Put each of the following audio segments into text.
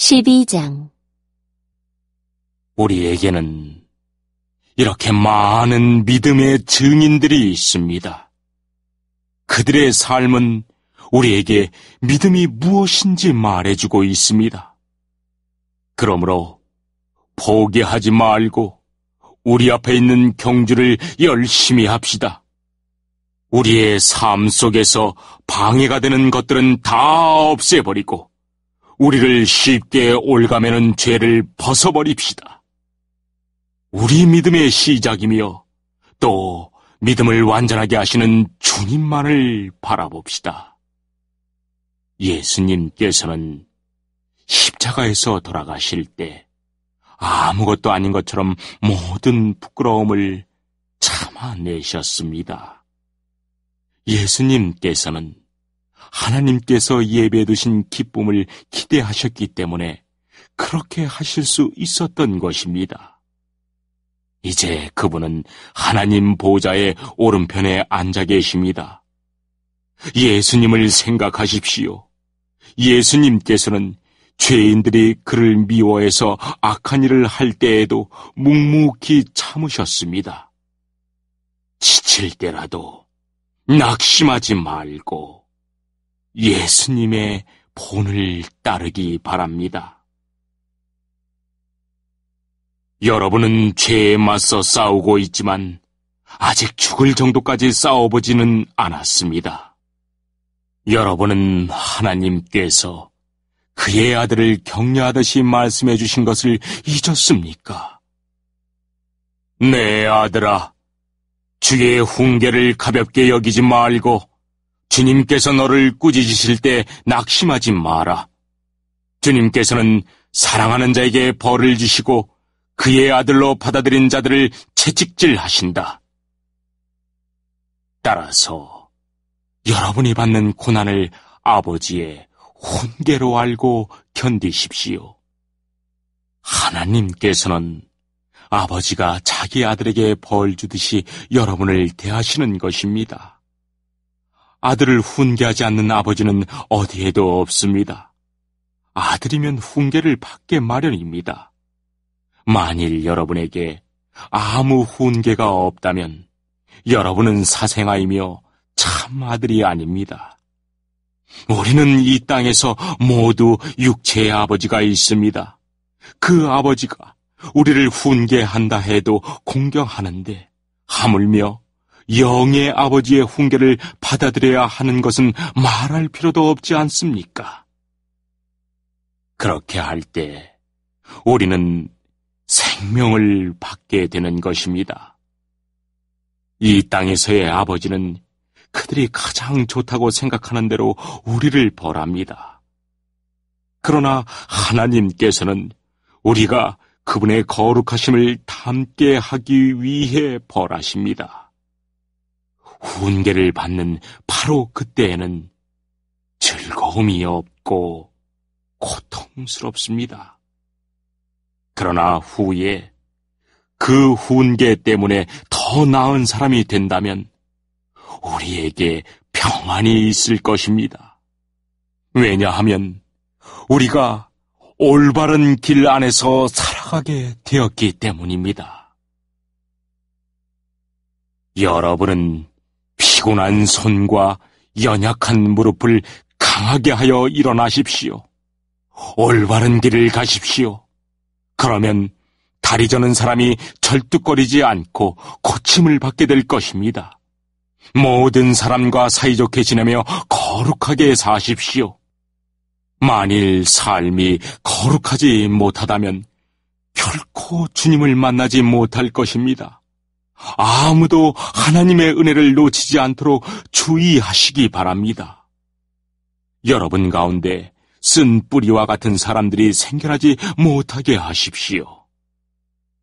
12장. 우리에게는 이렇게 많은 믿음의 증인들이 있습니다. 그들의 삶은 우리에게 믿음이 무엇인지 말해주고 있습니다. 그러므로 포기하지 말고 우리 앞에 있는 경주를 열심히 합시다. 우리의 삶 속에서 방해가 되는 것들은 다 없애버리고 우리를 쉽게 올가매는 죄를 벗어버립시다. 우리 믿음의 시작이며 또 믿음을 완전하게 하시는 주님만을 바라봅시다. 예수님께서는 십자가에서 돌아가실 때 아무것도 아닌 것처럼 모든 부끄러움을 참아내셨습니다. 예수님께서는 하나님께서 예배해 두신 기쁨을 기대하셨기 때문에 그렇게 하실 수 있었던 것입니다. 이제 그분은 하나님 보좌의 오른편에 앉아 계십니다. 예수님을 생각하십시오. 예수님께서는 죄인들이 그를 미워해서 악한 일을 할 때에도 묵묵히 참으셨습니다. 지칠 때라도 낙심하지 말고 예수님의 본을 따르기 바랍니다. 여러분은 죄에 맞서 싸우고 있지만 아직 죽을 정도까지 싸워보지는 않았습니다. 여러분은 하나님께서 그의 아들을 격려하듯이 말씀해 주신 것을 잊었습니까? 내 아들아, 주의 훈계를 가볍게 여기지 말고 주님께서 너를 꾸짖으실 때 낙심하지 마라. 주님께서는 사랑하는 자에게 벌을 주시고 그의 아들로 받아들인 자들을 채찍질하신다. 따라서 여러분이 받는 고난을 아버지의 훈계로 알고 견디십시오. 하나님께서는 아버지가 자기 아들에게 벌 주듯이 여러분을 대하시는 것입니다. 아들을 훈계하지 않는 아버지는 어디에도 없습니다. 아들이면 훈계를 받게 마련입니다. 만일 여러분에게 아무 훈계가 없다면 여러분은 사생아이며 참 아들이 아닙니다. 우리는 이 땅에서 모두 육체의 아버지가 있습니다. 그 아버지가 우리를 훈계한다 해도 공경하는데 하물며 영의 아버지의 훈계를 받아들여야 하는 것은 말할 필요도 없지 않습니까? 그렇게 할 때 우리는 생명을 받게 되는 것입니다. 이 땅에서의 아버지는 그들이 가장 좋다고 생각하는 대로 우리를 벌합니다. 그러나 하나님께서는 우리가 그분의 거룩하심을 담게 하기 위해 벌하십니다. 훈계를 받는 바로 그때에는 즐거움이 없고 고통스럽습니다. 그러나 후에 그 훈계 때문에 더 나은 사람이 된다면 우리에게 평안이 있을 것입니다. 왜냐하면 우리가 올바른 길 안에서 살아가게 되었기 때문입니다. 여러분은 피곤한 손과 연약한 무릎을 강하게 하여 일어나십시오. 올바른 길을 가십시오. 그러면 다리 저는 사람이 절뚝거리지 않고 고침을 받게 될 것입니다. 모든 사람과 사이좋게 지내며 거룩하게 사십시오. 만일 삶이 거룩하지 못하다면 결코 주님을 만나지 못할 것입니다. 아무도 하나님의 은혜를 놓치지 않도록 주의하시기 바랍니다. 여러분 가운데 쓴 뿌리와 같은 사람들이 생겨나지 못하게 하십시오.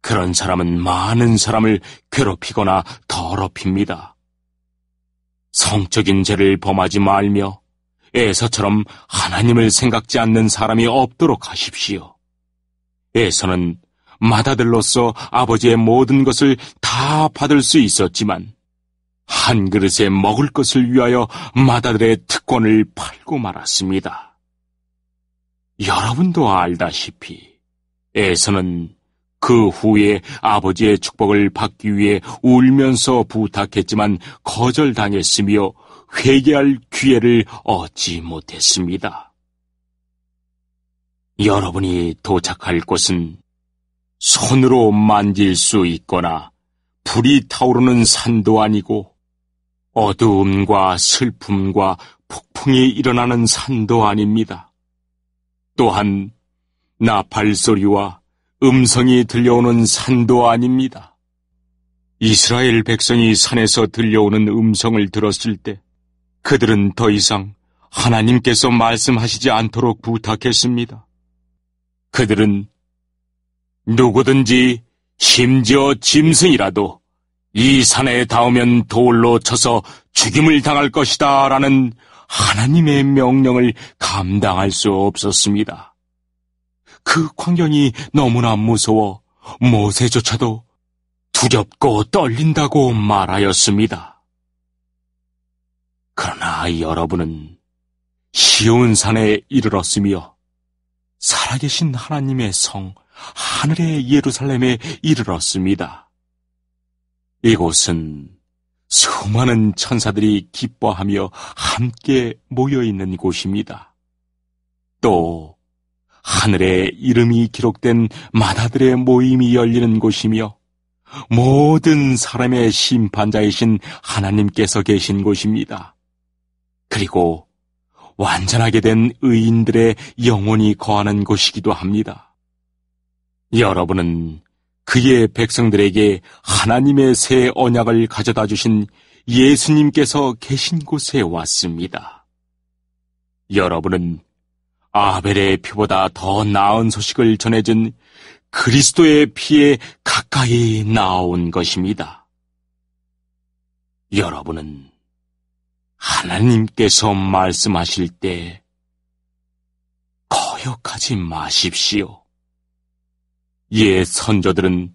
그런 사람은 많은 사람을 괴롭히거나 더럽힙니다. 성적인 죄를 범하지 말며 에서처럼 하나님을 생각지 않는 사람이 없도록 하십시오. 에서는 맏아들로서 아버지의 모든 것을 다 받을 수 있었지만 한 그릇에 먹을 것을 위하여 맏아들의 특권을 팔고 말았습니다. 여러분도 알다시피 에서는 그 후에 아버지의 축복을 받기 위해 울면서 부탁했지만 거절당했으며 회개할 기회를 얻지 못했습니다. 여러분이 도착할 곳은 손으로 만질 수 있거나 불이 타오르는 산도 아니고 어두움과 슬픔과 폭풍이 일어나는 산도 아닙니다. 또한 나팔 소리와 음성이 들려오는 산도 아닙니다. 이스라엘 백성이 산에서 들려오는 음성을 들었을 때 그들은 더 이상 하나님께서 말씀하시지 않도록 부탁했습니다. 그들은 누구든지 심지어 짐승이라도 이 산에 닿으면 돌로 쳐서 죽임을 당할 것이다 라는 하나님의 명령을 감당할 수 없었습니다. 그 광경이 너무나 무서워 모세조차도 두렵고 떨린다고 말하였습니다. 그러나 여러분은 시온 산에 이르렀으며 살아계신 하나님의 성 하늘의 예루살렘에 이르렀습니다. 이곳은 수많은 천사들이 기뻐하며 함께 모여있는 곳입니다. 또 하늘에 이름이 기록된 마다들의 모임이 열리는 곳이며 모든 사람의 심판자이신 하나님께서 계신 곳입니다. 그리고 완전하게 된 의인들의 영혼이 거하는 곳이기도 합니다. 여러분은 그의 백성들에게 하나님의 새 언약을 가져다 주신 예수님께서 계신 곳에 왔습니다. 여러분은 아벨의 피보다 더 나은 소식을 전해준 그리스도의 피에 가까이 나온 것입니다. 여러분은 하나님께서 말씀하실 때 거역하지 마십시오. 옛 선조들은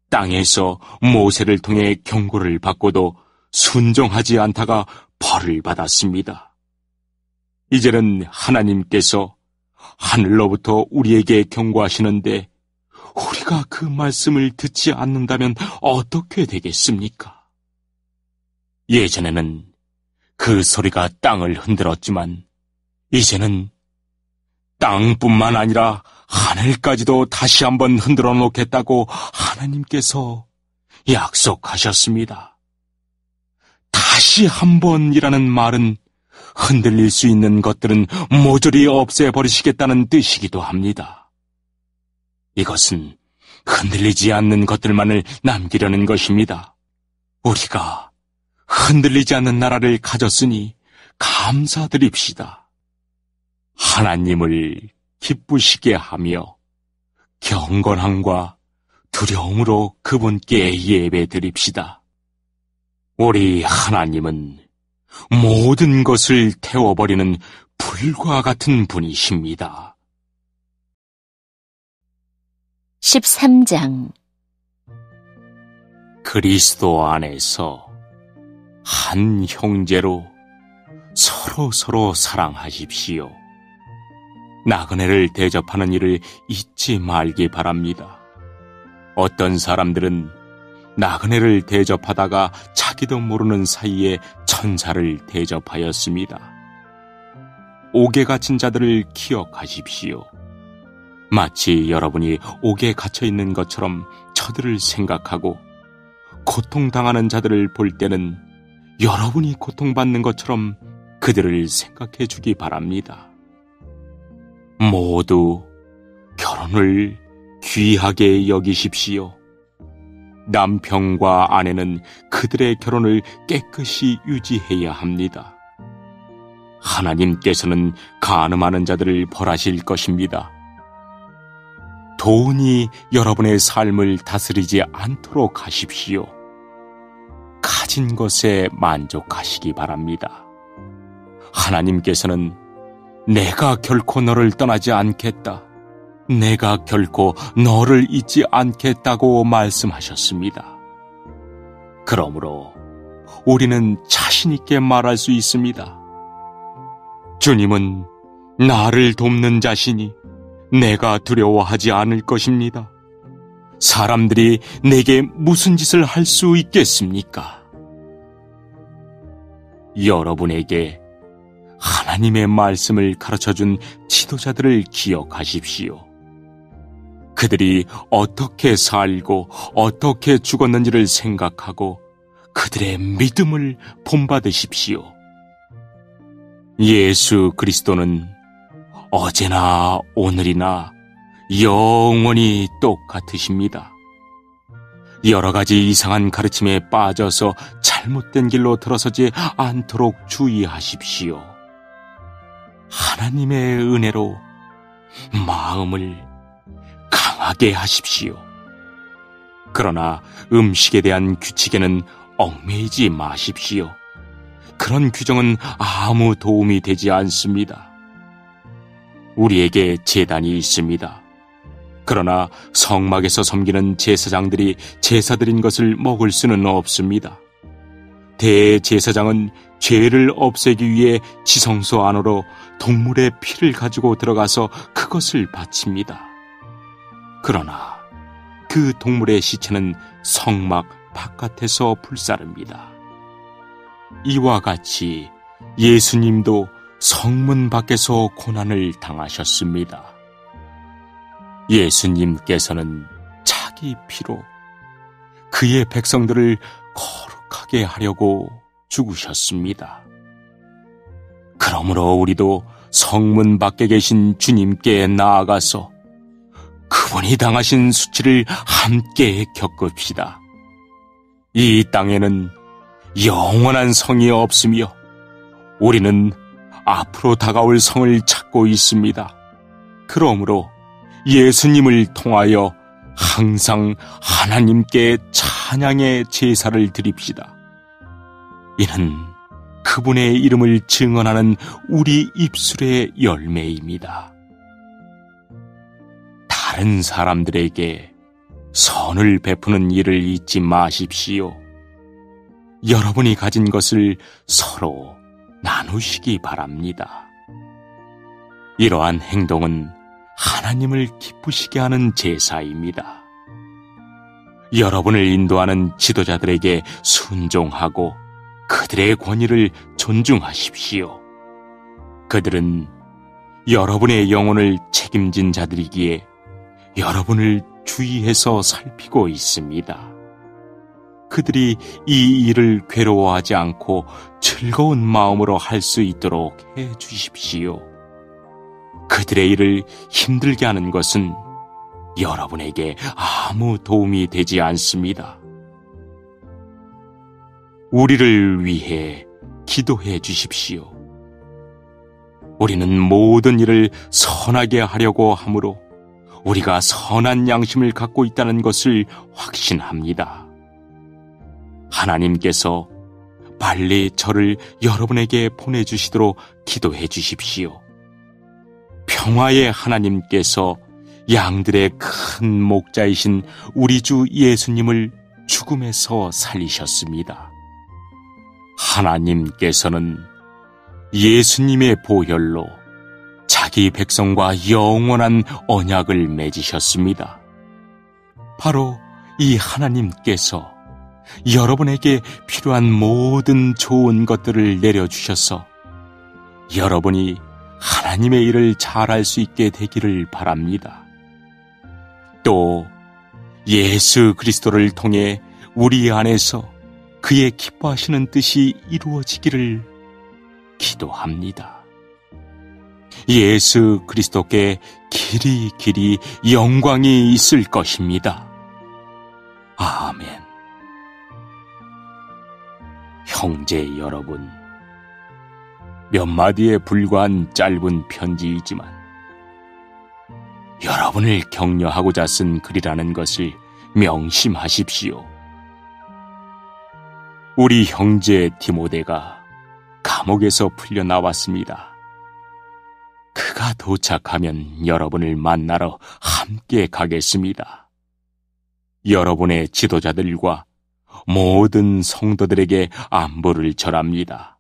땅에서 모세를 통해 경고를 받고도 순종하지 않다가 벌을 받았습니다. 이제는 하나님께서 하늘로부터 우리에게 경고하시는데 우리가 그 말씀을 듣지 않는다면 어떻게 되겠습니까? 예전에는 그 소리가 땅을 흔들었지만 이제는 땅뿐만 아니라 하늘까지도 다시 한번 흔들어 놓겠다고 하나님께서 약속하셨습니다. 다시 한번이라는 말은 흔들릴 수 있는 것들은 모조리 없애버리시겠다는 뜻이기도 합니다. 이것은 흔들리지 않는 것들만을 남기려는 것입니다. 우리가 흔들리지 않는 나라를 가졌으니 감사드립시다. 하나님을 기쁘시게 하며 경건함과 두려움으로 그분께 예배드립시다. 우리 하나님은 모든 것을 태워버리는 불과 같은 분이십니다. 13장 그리스도 안에서 한 형제로 서로 사랑하십시오. 나그네를 대접하는 일을 잊지 말기 바랍니다. 어떤 사람들은 나그네를 대접하다가 자기도 모르는 사이에 천사를 대접하였습니다. 옥에 갇힌 자들을 기억하십시오. 마치 여러분이 옥에 갇혀 있는 것처럼 저들을 생각하고 고통당하는 자들을 볼 때는 여러분이 고통받는 것처럼 그들을 생각해 주기 바랍니다. 모두 결혼을 귀하게 여기십시오. 남편과 아내는 그들의 결혼을 깨끗이 유지해야 합니다. 하나님께서는 간음하는 자들을 벌하실 것입니다. 돈이 여러분의 삶을 다스리지 않도록 하십시오. 가진 것에 만족하시기 바랍니다. 하나님께서는 내가 결코 너를 떠나지 않겠다. 내가 결코 너를 잊지 않겠다고 말씀하셨습니다. 그러므로 우리는 자신 있게 말할 수 있습니다. 주님은 나를 돕는 자시니 내가 두려워하지 않을 것입니다. 사람들이 내게 무슨 짓을 할 수 있겠습니까? 여러분에게 하나님의 말씀을 가르쳐준 지도자들을 기억하십시오. 그들이 어떻게 살고 어떻게 죽었는지를 생각하고 그들의 믿음을 본받으십시오. 예수 그리스도는 어제나 오늘이나 영원히 똑같으십니다. 여러 가지 이상한 가르침에 빠져서 잘못된 길로 들어서지 않도록 주의하십시오. 하나님의 은혜로 마음을 강하게 하십시오. 그러나 음식에 대한 규칙에는 얽매이지 마십시오. 그런 규정은 아무 도움이 되지 않습니다. 우리에게 제단이 있습니다. 그러나 성막에서 섬기는 제사장들이 제사드린 것을 먹을 수는 없습니다. 대제사장은 죄를 없애기 위해 지성소 안으로 동물의 피를 가지고 들어가서 그것을 바칩니다. 그러나 그 동물의 시체는 성막 바깥에서 불사릅니다. 이와 같이 예수님도 성문 밖에서 고난을 당하셨습니다. 예수님께서는 자기 피로 그의 백성들을 거룩하게 하려고 죽으셨습니다. 그러므로 우리도 성문 밖에 계신 주님께 나아가서 그분이 당하신 수치를 함께 겪읍시다. 이 땅에는 영원한 성이 없으며 우리는 앞으로 다가올 성을 찾고 있습니다. 그러므로 예수님을 통하여 항상 하나님께 찬양의 제사를 드립시다. 이는 그분의 이름을 증언하는 우리 입술의 열매입니다. 다른 사람들에게 선을 베푸는 일을 잊지 마십시오. 여러분이 가진 것을 서로 나누시기 바랍니다. 이러한 행동은 하나님을 기쁘시게 하는 제사입니다. 여러분을 인도하는 지도자들에게 순종하고 그들의 권위를 존중하십시오. 그들은 여러분의 영혼을 책임진 자들이기에 여러분을 주의해서 살피고 있습니다. 그들이 이 일을 괴로워하지 않고 즐거운 마음으로 할 수 있도록 해 주십시오. 그들의 일을 힘들게 하는 것은 여러분에게 아무 도움이 되지 않습니다. 우리를 위해 기도해 주십시오. 우리는 모든 일을 선하게 하려고 하므로 우리가 선한 양심을 갖고 있다는 것을 확신합니다. 하나님께서 빨리 저를 여러분에게 보내주시도록 기도해 주십시오. 평화의 하나님께서 양들의 큰 목자이신 우리 주 예수님을 죽음에서 살리셨습니다. 하나님께서는 예수님의 보혈로 자기 백성과 영원한 언약을 맺으셨습니다. 바로 이 하나님께서 여러분에게 필요한 모든 좋은 것들을 내려주셔서 여러분이 하나님의 일을 잘할 수 있게 되기를 바랍니다. 또 예수 그리스도를 통해 우리 안에서 그의 기뻐하시는 뜻이 이루어지기를 기도합니다. 예수 그리스도께 길이 영광이 있을 것입니다. 아멘. 형제 여러분, 몇 마디에 불과한 짧은 편지이지만 여러분을 격려하고자 쓴 글이라는 것을 명심하십시오. 우리 형제 디모데가 감옥에서 풀려나왔습니다. 그가 도착하면 여러분을 만나러 함께 가겠습니다. 여러분의 지도자들과 모든 성도들에게 안부를 전합니다.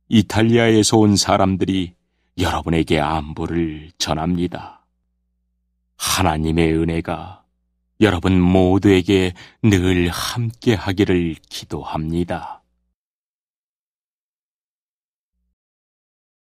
이탈리아에서 온 사람들이 여러분에게 안부를 전합니다. 하나님의 은혜가 여러분 모두에게 늘 함께 하기를 기도합니다.